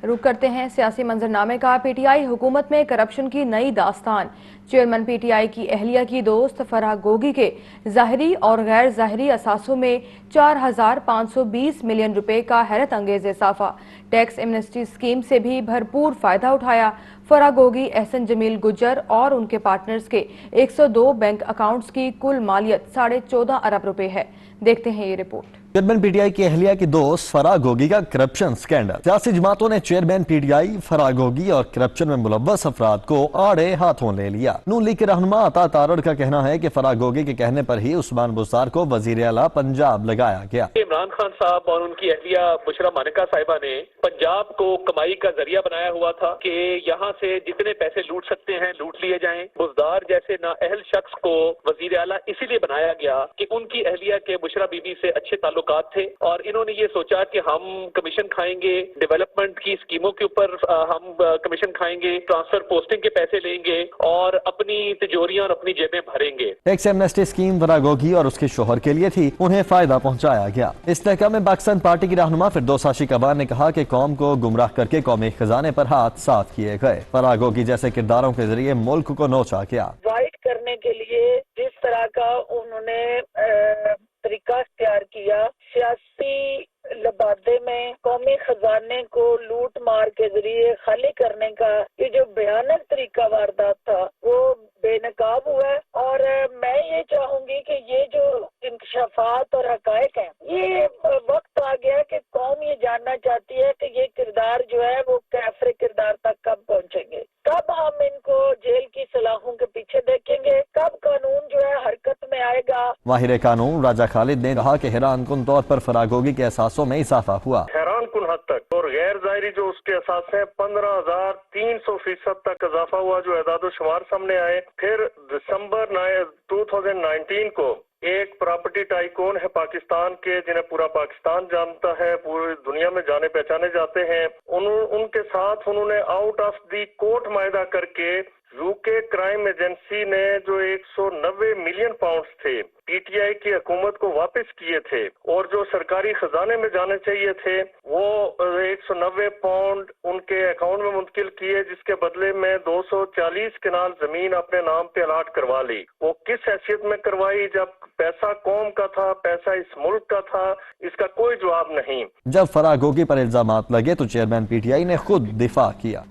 रुख करते हैं सियासी मंजरनामे का। पीटीआई हुकूमत में करप्शन की नई दास्तान। चेयरमैन पीटीआई की अहलिया की दोस्त फराह गोगी के ज़ाहिरी और गैर ज़ाहिरी असासों में 4,520 मिलियन रुपए का हैरत अंगेज इजाफा। टैक्स एमनेस्टी स्कीम से भी भरपूर फायदा उठाया। फराह गोगी, एहसन जमील गुज्जर और उनके पार्टनर्स के 102 बैंक अकाउंट्स की कुल मालियत 14.5 अरब रुपए है। देखते हैं ये रिपोर्ट। चेयरमैन पीटीआई की अहलिया की दोस्त फराह गोगी का करप्शन स्कैंडल। सियासी जमातों ने चेयरमैन पीटीआई फराह गोगी और करप्शन में मुलव्वस अफराद को आड़े हाथों ले लिया। नून लीग के रहनुमा अता तारड़ का कहना है कि फराह गोगी के कहने पर ही उस्मान बुज़दार को वजीर आला पंजाब लगाया गया। इमरान खान साहब और उनकी अहलिया बुशरा मानिका साहिबा ने पंजाब को कमाई का जरिया बनाया हुआ था कि यहाँ से जितने पैसे लूट सकते हैं लूट लिए जाएं। बुज़दार जैसे नाअहल शख्स को वजीर आला इसीलिए बनाया गया कि उनकी अहलिया के बुशरा बीबी से अच्छे ताल्लुकात थे और इन्होंने ये सोचा कि हम कमीशन खाएंगे, डेवलपमेंट की स्कीमों के ऊपर हम कमीशन खाएंगे, ट्रांसफर पोस्टिंग के पैसे लेंगे और अपनी तिजोरियां और अपनी जेबें भरेंगे। Tax amnesty scheme Farah Gogi और उसके शोहर के लिए थी, उन्हें फायदा पहुंचाया गया। इस तहका में पाकिस्तान पार्टी की रहनुमा फिरदौस आशिक अबान ने कहा कि कौम को गुमराह करके कौमी खजाने पर हाथ साफ किए गए। फराह गोगी जैसे किरदारों के जरिए मुल्क को नोचा गया। वाइट करने के लिए जिस तरह का उन्होंने तरीका इख्तियार किया, सियासी लबादे में कौमी खजाने को लूट मार के जरिए खाली करने का ये जो भयानक तरीका वारदात था वो बेनकाब हुआ है। और मैं ये चाहूंगी कि ये जो इंकशाफात और हकायक हैं, ये वक्त आ गया कि कौम ये जानना चाहती है कि ये किरदार जो है वो कैफरे किरदार तक कब पहुंचेंगे, कब हम इनको जेल की सलाखों के पीछे देखेंगे, कब कानून जो है हरकत में आएगा। माहिर कानून राजा खालिद ने कहा कि हैरान कुन तौर पर फराह गोगी के एहसासों में इजाफा हुआ। हैरान कुन हद तक और गैर ज़ाहिरी जो उसके एहसास है 15,300% तक इजाफा हुआ जो एदाद शुमार सामने आए। फिर दिसंबर 2019 को एक प्रॉपर्टी टाइकून है पाकिस्तान के, जिन्हें पूरा पाकिस्तान जानता है, पूरी दुनिया में जाने पहचाने जाते हैं, उनके साथ उन्होंने आउट ऑफ दी कोर्ट मायदा करके यूके क्राइम एजेंसी ने जो 190 मिलियन पाउंड्स थे पीटीआई की हुकूमत को वापस किए थे और जो सरकारी खजाने में जाने चाहिए थे वो 190 पाउंड उनके अकाउंट में मुंतकिल किए, जिसके बदले में 240 कनाल जमीन अपने नाम पे अलाट करवा ली। वो किस हैसियत में करवाई जब पैसा कौम का था, पैसा इस मुल्क का था, इसका कोई जवाब नहीं। जब फराह गोगी पर इल्जामात लगे तो चेयरमैन पीटीआई ने खुद दिफा किया।